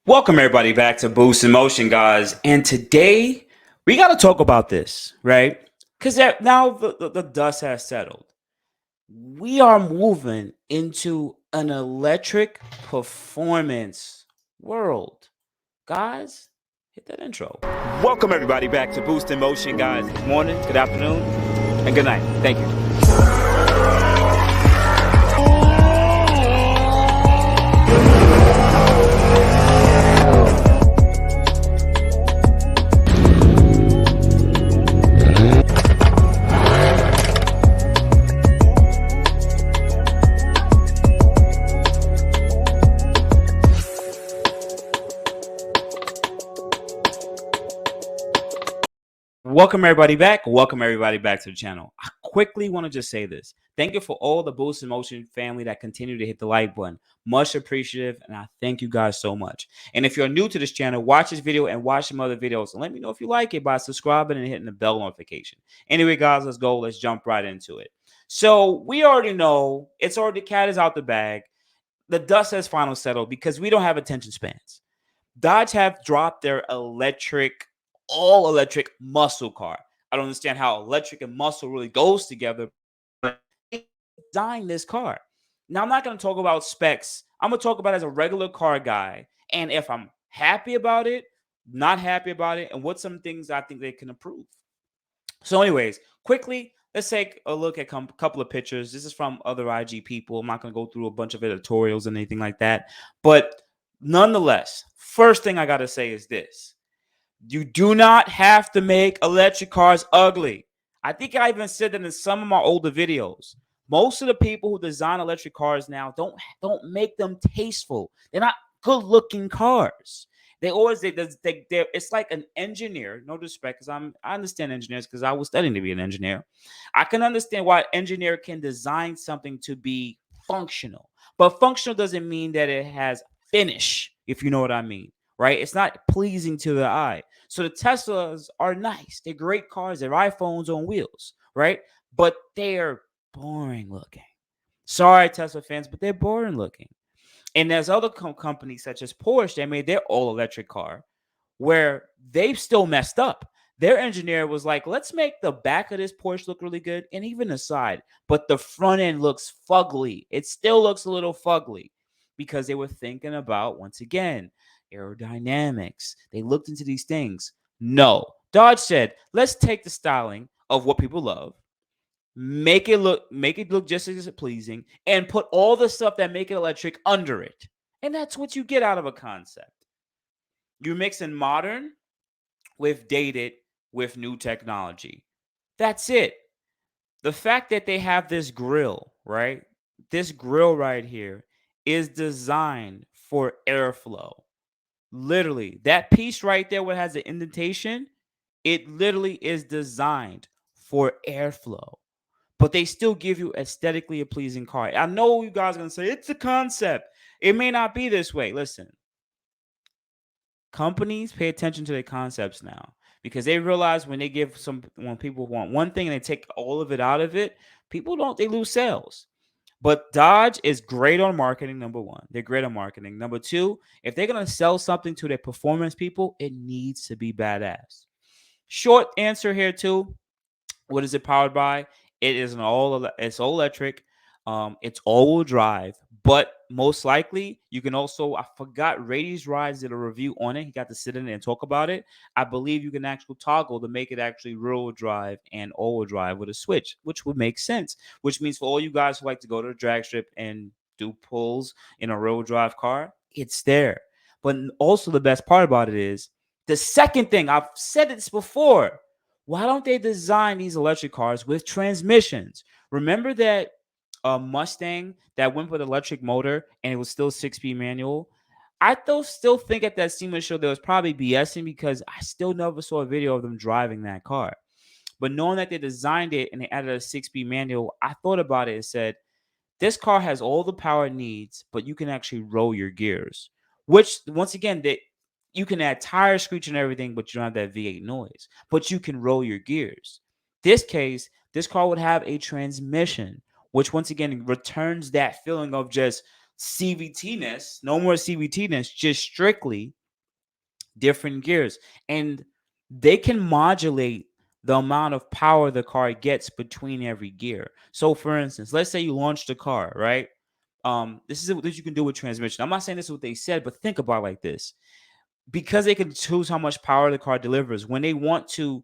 Welcome everybody back to Boost in Motion, guys. And today we got to talk about this, right? Because now the dust has settled. We are moving into an electric performance world. Guys, hit that intro. Welcome everybody back to Boost in Motion, guys. Good morning, good afternoon, and good night. Thank you. Welcome everybody back. Welcome everybody back to the channel. I quickly want to just say this. Thank you for all the Boost in Motion family that continue to hit the like button. Much appreciative, and I thank you guys so much. And if you're new to this channel, watch this video and watch some other videos. And let me know if you like it by subscribing and hitting the bell notification. Anyway, guys, let's go. Let's jump right into it. So we already know the cat is out the bag. The dust has finally settled because we don't have attention spans. Dodge have dropped their all electric muscle car. I don't understand how electric and muscle really goes together, but they designed this car. Now, I'm not going to talk about specs. I'm going to talk about it as a regular car guy. And if I'm happy about it, not happy about it, and what some things I think they can improve. So anyways, quickly, let's take a look at a couple of pictures. This is from other IG people. I'm not going to go through a bunch of editorials and anything like that. But nonetheless, first thing I got to say is this. You do not have to make electric cars ugly. I think I even said that in some of my older videos. Most of the people who design electric cars now don't make them tasteful. They're not good-looking cars. It's like an engineer. No disrespect, because I understand engineers because I was studying to be an engineer. I can understand why an engineer can design something to be functional, but functional doesn't mean that it has finish, if you know what I mean. Right? It's not pleasing to the eye. So the Teslas are nice. They're great cars. They're iPhones on wheels, right? But they're boring looking. Sorry, Tesla fans, but they're boring looking. And there's other companies such as Porsche that made their all-electric car where they've still messed up. Their engineer was like, let's make the back of this Porsche look really good and even the side, but the front end looks fugly. It still looks a little fugly because they were thinking about, once again, aerodynamics. They looked into these things. No. Dodge said, let's take the styling of what people love, make it look just as pleasing, and put all the stuff that make it electric under it. And that's what you get out of a concept. You're mixing modern with dated with new technology. That's it. The fact that they have this grill, right? This grill right here is designed for airflow. Literally, that piece right there, what has the indentation, it literally is designed for airflow. But they still give you aesthetically a pleasing car. I know you guys are going to say, it's a concept. It may not be this way. Listen, companies pay attention to their concepts now because they realize when people want one thing and they take all of it out of it, they lose sales. But Dodge is great on marketing, number one. They're great on marketing. Number two, if they're going to sell something to their performance people, it needs to be badass. Short answer here, too. What is it powered by? It is it's all electric. It's all-wheel drive. But most likely, you can also, I forgot, Rady's Rides did a review on it. He got to sit in it and talk about it. I believe you can actually toggle to make it actually rear-wheel drive and all-wheel drive with a switch, which would make sense. Which means for all you guys who like to go to the drag strip and do pulls in a rear-wheel drive car, it's there. But also the best part about it is, the second thing, I've said this before, why don't they design these electric cars with transmissions? Remember that Mustang that went with electric motor and it was still 6-speed manual? I still think at that SEMA show there was probably BSing because I still never saw a video of them driving that car. But knowing that they designed it and they added a 6-speed manual, I thought about it and said, this car has all the power it needs, but you can actually roll your gears. Which, once again, you can add tire screech and everything, but you don't have that V8 noise. But you can roll your gears. This case, this car would have a transmission, which once again returns that feeling of just CVT-ness, no more CVT-ness, just strictly different gears. And they can modulate the amount of power the car gets between every gear. So for instance, let's say you launch the car, right? This is what you can do with transmission. I'm not saying this is what they said, but think about it like this. Because they can choose how much power the car delivers, when they want to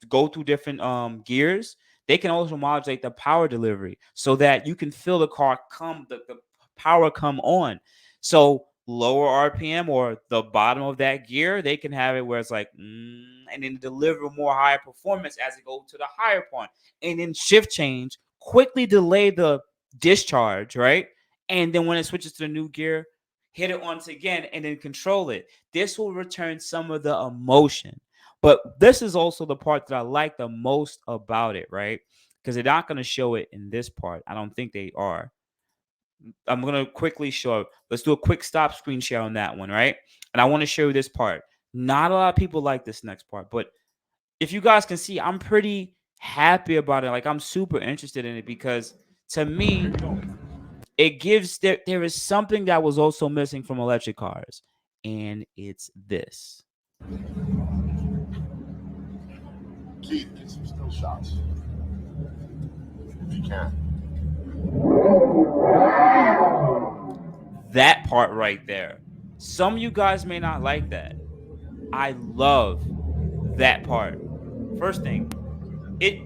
go through different gears, they can also modulate the power delivery so that you can feel the car the power come on. So lower RPM or the bottom of that gear, they can have it where it's like and then deliver more higher performance as it goes to the higher point. And then shift change, quickly delay the discharge, right? And then when it switches to the new gear, hit it once again and then control it. This will return some of the emotion. But this is also the part that I like the most about it, right? Because they're not going to show it in this part. I don't think they are. I'm going to quickly show. Let's do a quick stop screen share on that one, right? And I want to show you this part. Not a lot of people like this next part, but if you guys can see, I'm pretty happy about it. Like, I'm super interested in it because to me, it gives there is something that was also missing from electric cars, and it's this. Keith, get some still shots if you can. That part right there. Some of you guys may not like that. I love that part. First thing, it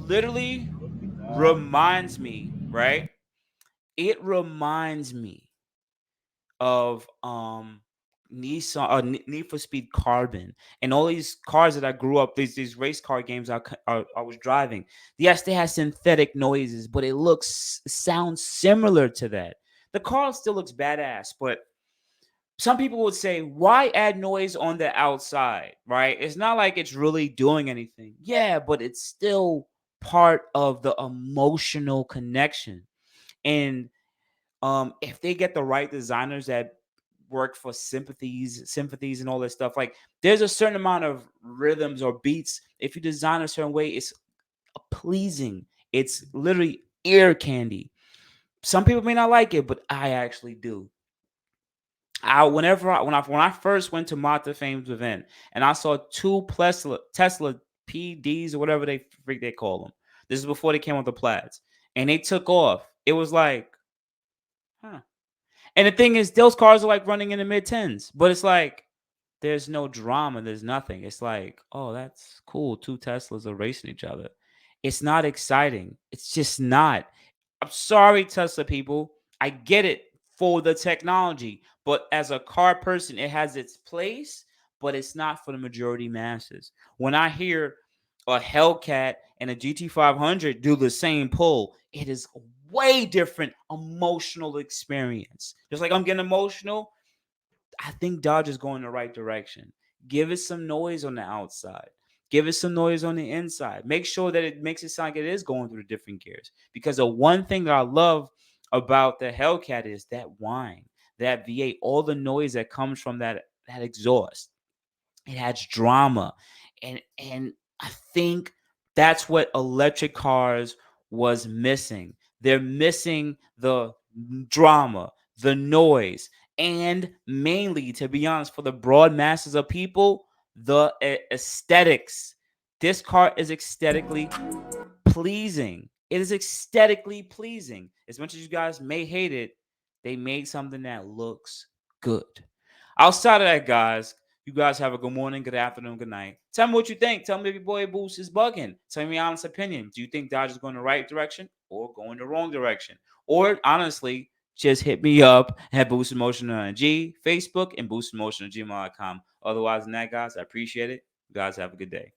literally reminds me, right? It reminds me of Nissan, Need for Speed Carbon, and all these cars that I grew up, these race car games I was driving. Yes, they had synthetic noises, but it sounds similar to that. The car still looks badass, but some people would say, why add noise on the outside, right? It's not like it's really doing anything. Yeah, but it's still part of the emotional connection. And if they get the right designers that work for sympathies and all this stuff, like there's a certain amount of rhythms or beats. If you design a certain way, it's pleasing. It's literally ear candy. Some people may not like it, but I actually do. When I first went to Mata Fame's event and I saw two Tesla PDs or whatever they call them. This is before they came with the plaids, and they took off. It was like, huh. And the thing is, those cars are like running in the mid-10s, but it's like there's no drama, there's nothing. It's like, oh, that's cool. Two Teslas are racing each other. It's not exciting. It's just not. I'm sorry, Tesla people. I get it for the technology, but as a car person, it has its place, but it's not for the majority masses. When I hear a Hellcat and a GT500 do the same pull, it is a way different emotional experience. Just like I'm getting emotional, I think Dodge is going the right direction. Give it some noise on the outside. Give it some noise on the inside. Make sure that it makes it sound like it is going through the different gears. Because the one thing that I love about the Hellcat is that whine, that V8, all the noise that comes from that exhaust. It has drama. And I think that's what electric cars was missing. They're missing the drama, the noise, and mainly, to be honest, for the broad masses of people, the aesthetics. This car is aesthetically pleasing. It is aesthetically pleasing. As much as you guys may hate it, they made something that looks good. Outside of that, guys, you guys have a good morning, good afternoon, good night. Tell me what you think. Tell me if your boy Boost is bugging. Tell me your honest opinion. Do you think Dodge is going the right direction or going the wrong direction? Or honestly, just hit me up at Boost Emotion on G, Facebook, and boostinmotion@gmail.com. Otherwise than that, guys, I appreciate it. You guys have a good day.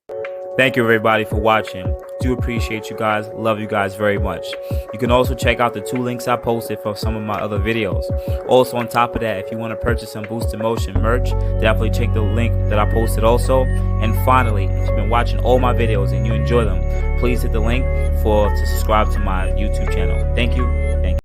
Thank you, everybody, for watching. Do appreciate you guys. Love you guys very much. You can also check out the 2 links I posted for some of my other videos. Also, on top of that, if you want to purchase some Boost Emotion merch, definitely check the link that I posted also. And finally, if you've been watching all my videos and you enjoy them, please hit the link to subscribe to my YouTube channel. Thank you.